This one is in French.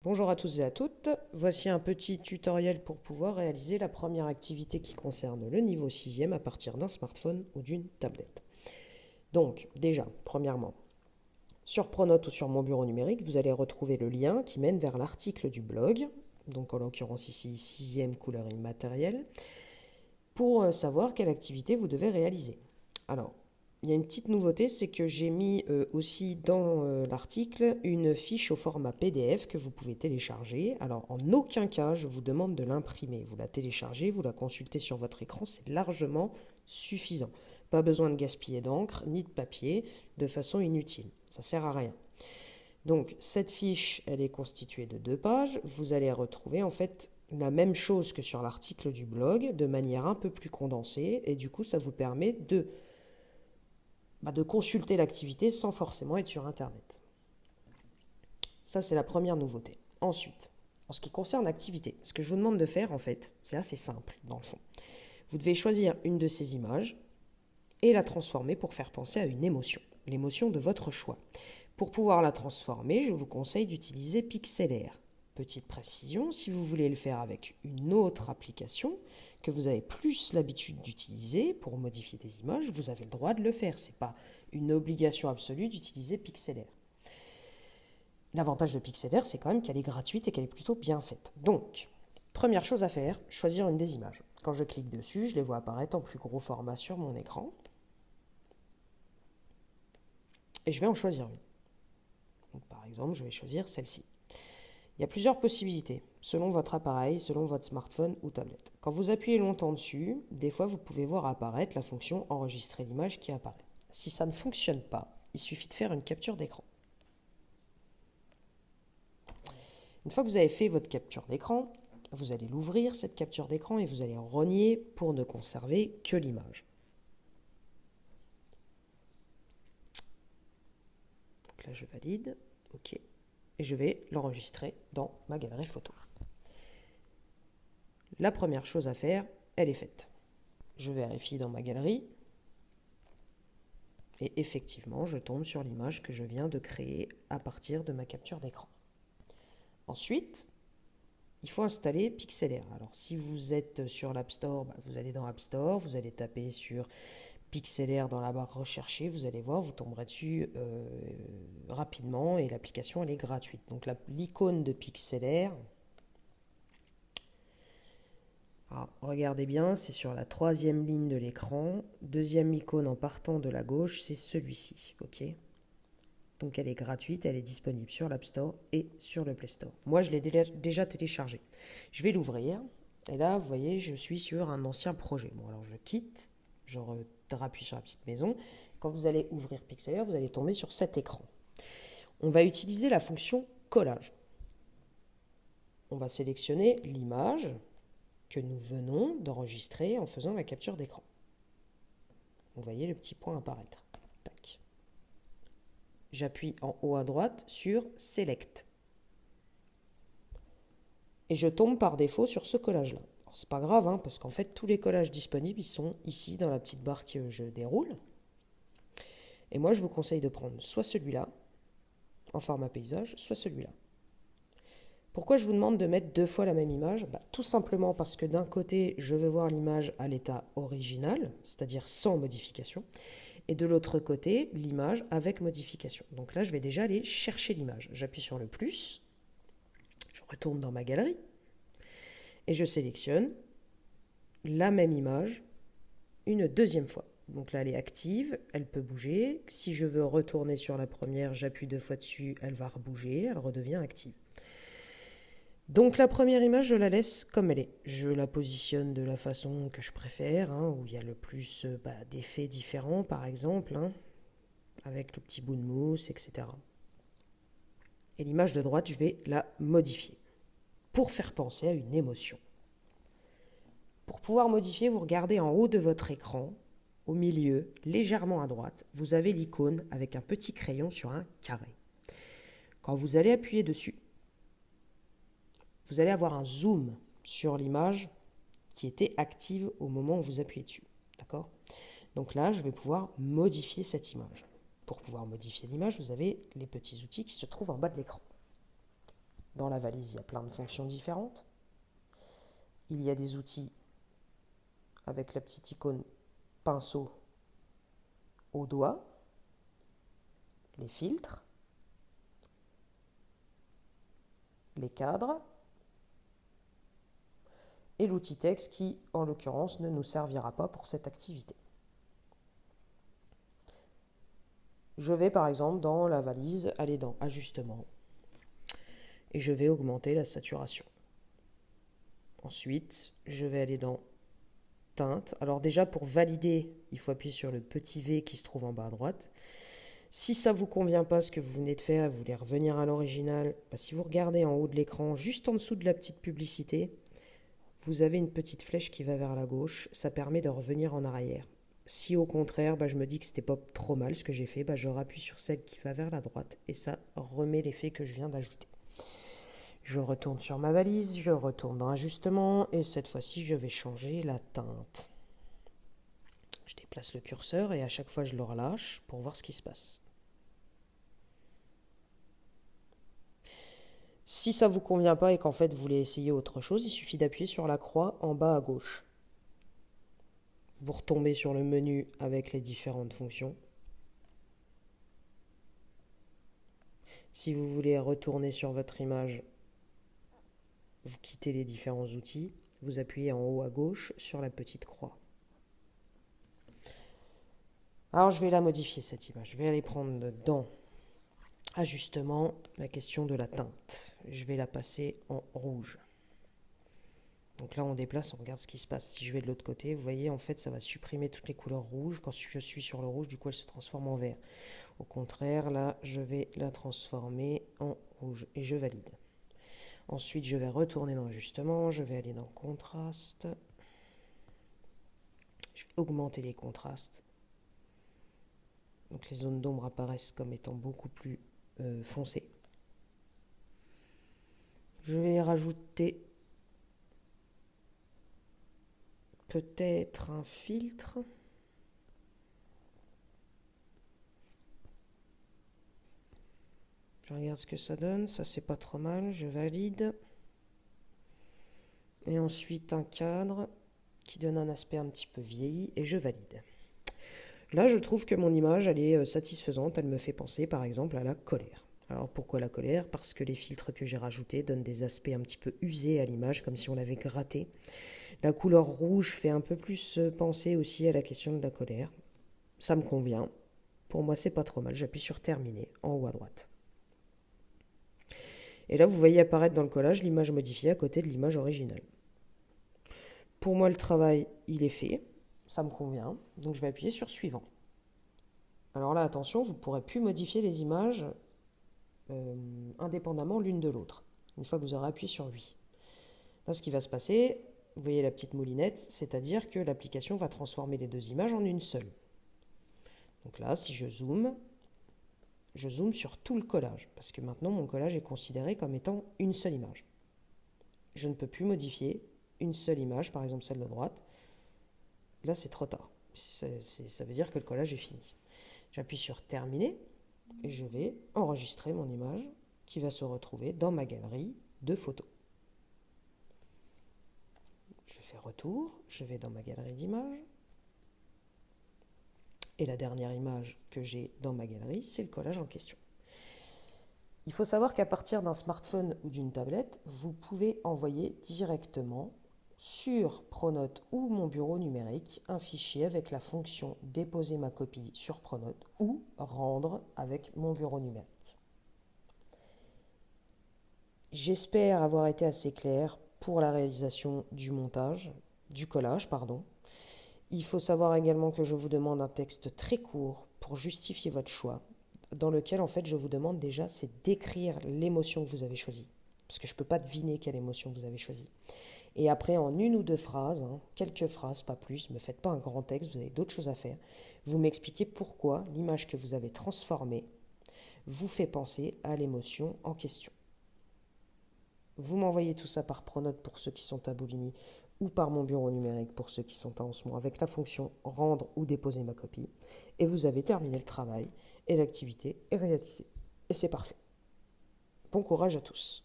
Bonjour à tous et à toutes, voici un petit tutoriel pour pouvoir réaliser la première activité qui concerne le niveau 6e à partir d'un smartphone ou d'une tablette. Donc déjà, premièrement, sur Pronote ou sur mon bureau numérique, vous allez retrouver le lien qui mène vers l'article du blog, donc en l'occurrence ici 6e couleur immatérielle, pour savoir quelle activité vous devez réaliser. Alors, il y a une petite nouveauté, c'est que j'ai mis aussi dans l'article une fiche au format PDF que vous pouvez télécharger. Alors, en aucun cas, je vous demande de l'imprimer. Vous la téléchargez, vous la consultez sur votre écran, c'est largement suffisant. Pas besoin de gaspiller d'encre ni de papier de façon inutile. Ça sert à rien. Donc, cette fiche, elle est constituée de 2 pages. Vous allez retrouver en fait la même chose que sur l'article du blog, de manière un peu plus condensée, et du coup, ça vous permet de consulter l'activité sans forcément être sur Internet. Ça, c'est la première nouveauté. Ensuite, en ce qui concerne l'activité, ce que je vous demande de faire, en fait, c'est assez simple, dans le fond. Vous devez choisir une de ces images et la transformer pour faire penser à une émotion, l'émotion de votre choix. Pour pouvoir la transformer, je vous conseille d'utiliser Pixelaire. Petite précision, si vous voulez le faire avec une autre application que vous avez plus l'habitude d'utiliser pour modifier des images, vous avez le droit de le faire. Ce n'est pas une obligation absolue d'utiliser Pixelaire. L'avantage de Pixelaire, c'est quand même qu'elle est gratuite et qu'elle est plutôt bien faite. Donc, première chose à faire, choisir une des images. Quand je clique dessus, je les vois apparaître en plus gros format sur mon écran. Et je vais en choisir une. Donc, par exemple, je vais choisir celle-ci. Il y a plusieurs possibilités, selon votre appareil, selon votre smartphone ou tablette. Quand vous appuyez longtemps dessus, des fois vous pouvez voir apparaître la fonction enregistrer l'image qui apparaît. Si ça ne fonctionne pas, il suffit de faire une capture d'écran. Une fois que vous avez fait votre capture d'écran, vous allez l'ouvrir, cette capture d'écran, et vous allez rogner pour ne conserver que l'image. Donc là, je valide. OK. Et je vais l'enregistrer dans ma galerie photo. La première chose à faire, elle est faite. Je vérifie dans ma galerie. Et effectivement, je tombe sur l'image que je viens de créer à partir de ma capture d'écran. Ensuite, il faut installer Pixelaire. Alors, si vous êtes sur l'App Store, vous allez dans App Store, vous allez taper sur Pixelaire dans la barre rechercher, vous allez voir, vous tomberez dessus rapidement et l'application elle est gratuite. Donc l'icône de Pixelaire, regardez bien, c'est sur la 3e ligne de l'écran. Deuxième icône en partant de la gauche, c'est celui-ci. Ok. Donc elle est gratuite, elle est disponible sur l'App Store et sur le Play Store. Moi, je l'ai déjà téléchargé. Je vais l'ouvrir. Et là, vous voyez, je suis sur un ancien projet. Bon, alors je quitte, je rappuie sur la petite maison. Quand vous allez ouvrir Pixelaire, vous allez tomber sur cet écran. On va utiliser la fonction collage. On va sélectionner l'image que nous venons d'enregistrer en faisant la capture d'écran. Vous voyez le petit point apparaître. Tac. J'appuie en haut à droite sur Select. Et je tombe par défaut sur ce collage-là. C'est pas grave, hein, parce qu'en fait, tous les collages disponibles, ils sont ici dans la petite barre que je déroule. Et moi, je vous conseille de prendre soit celui-là, en format paysage, soit celui-là. Pourquoi je vous demande de mettre 2 fois la même image? Tout simplement parce que d'un côté, je veux voir l'image à l'état original, c'est-à-dire sans modification, et de l'autre côté, l'image avec modification. Donc là, je vais déjà aller chercher l'image. J'appuie sur le plus, je retourne dans ma galerie, et je sélectionne la même image une deuxième fois. Donc là, elle est active, elle peut bouger. Si je veux retourner sur la première, j'appuie 2 fois dessus, elle va rebouger, elle redevient active. Donc la première image, je la laisse comme elle est. Je la positionne de la façon que je préfère, où il y a le plus d'effets différents, par exemple, avec le petit bout de mousse, etc. Et l'image de droite, je vais la modifier pour faire penser à une émotion. Pour pouvoir modifier, vous regardez en haut de votre écran, au milieu, légèrement à droite, vous avez l'icône avec un petit crayon sur un carré. Quand vous allez appuyer dessus, vous allez avoir un zoom sur l'image qui était active au moment où vous appuyez dessus. D'accord? Donc là, je vais pouvoir modifier cette image. Pour pouvoir modifier l'image, vous avez les petits outils qui se trouvent en bas de l'écran. Dans la valise, il y a plein de fonctions différentes. Il y a des outils avec la petite icône pinceau au doigt, les filtres, les cadres et l'outil texte qui, en l'occurrence, ne nous servira pas pour cette activité. Je vais par exemple dans la valise aller dans Ajustement et je vais augmenter la saturation. Ensuite, je vais aller dans Teinte. Alors déjà, pour valider, il faut appuyer sur le petit V qui se trouve en bas à droite. Si ça ne vous convient pas ce que vous venez de faire, vous voulez revenir à l'original, si vous regardez en haut de l'écran, juste en dessous de la petite publicité, vous avez une petite flèche qui va vers la gauche. Ça permet de revenir en arrière. Si au contraire, je me dis que c'était pas trop mal ce que j'ai fait, je rappuie sur celle qui va vers la droite et ça remet l'effet que je viens d'ajouter. Je retourne sur ma valise, je retourne dans Ajustement et cette fois-ci, je vais changer la teinte. Je déplace le curseur et à chaque fois, je le relâche pour voir ce qui se passe. Si ça ne vous convient pas et qu'en fait, vous voulez essayer autre chose, il suffit d'appuyer sur la croix en bas à gauche. Vous retombez sur le menu avec les différentes fonctions. Si vous voulez retourner sur votre image, vous quittez les différents outils, vous appuyez en haut à gauche sur la petite croix. Alors je vais la modifier cette image, je vais aller prendre dans Ajustement la question de la teinte. Je vais la passer en rouge. Donc là on déplace, on regarde ce qui se passe. Si je vais de l'autre côté, vous voyez en fait ça va supprimer toutes les couleurs rouges. Quand je suis sur le rouge, du coup elle se transforme en vert. Au contraire, là je vais la transformer en rouge et je valide. Ensuite, je vais retourner dans Ajustement, je vais aller dans Contraste. Je vais augmenter les contrastes. Donc les zones d'ombre apparaissent comme étant beaucoup plus foncées. Je vais rajouter peut-être un filtre. Je regarde ce que ça donne, ça c'est pas trop mal, je valide. Et ensuite un cadre qui donne un aspect un petit peu vieilli et je valide. Là je trouve que mon image elle est satisfaisante, elle me fait penser par exemple à la colère. Alors pourquoi la colère? Parce que les filtres que j'ai rajoutés donnent des aspects un petit peu usés à l'image, comme si on l'avait gratté. La couleur rouge fait un peu plus penser aussi à la question de la colère. Ça me convient. Pour moi c'est pas trop mal, j'appuie sur Terminer en haut à droite. Et là, vous voyez apparaître dans le collage l'image modifiée à côté de l'image originale. Pour moi, le travail, il est fait. Ça me convient. Donc, je vais appuyer sur Suivant. Alors là, attention, vous ne pourrez plus modifier les images indépendamment l'une de l'autre, une fois que vous aurez appuyé sur Oui. Là, ce qui va se passer, vous voyez la petite moulinette, c'est-à-dire que l'application va transformer les deux images en une seule. Donc là, si je zoome sur tout le collage, parce que maintenant mon collage est considéré comme étant une seule image. Je ne peux plus modifier une seule image, par exemple celle de droite. Là, c'est trop tard. Ça veut dire que le collage est fini. J'appuie sur Terminer et je vais enregistrer mon image qui va se retrouver dans ma galerie de photos. Je fais retour, je vais dans ma galerie d'images. Et la dernière image que j'ai dans ma galerie, c'est le collage en question. Il faut savoir qu'à partir d'un smartphone ou d'une tablette, vous pouvez envoyer directement sur Pronote ou mon bureau numérique un fichier avec la fonction déposer ma copie sur Pronote ou rendre avec mon bureau numérique. J'espère avoir été assez clair pour la réalisation du collage. Il faut savoir également que je vous demande un texte très court pour justifier votre choix, dans lequel en fait je vous demande déjà c'est d'écrire l'émotion que vous avez choisie, parce que je ne peux pas deviner quelle émotion vous avez choisie. Et après en une ou deux phrases, quelques phrases, pas plus, ne me faites pas un grand texte, vous avez d'autres choses à faire, vous m'expliquez pourquoi l'image que vous avez transformée vous fait penser à l'émotion en question. Vous m'envoyez tout ça par Pronote pour ceux qui sont à Bouligny ou par mon bureau numérique pour ceux qui sont à Osmont avec la fonction rendre ou déposer ma copie. Et vous avez terminé le travail et l'activité est réalisée. Et c'est parfait. Bon courage à tous.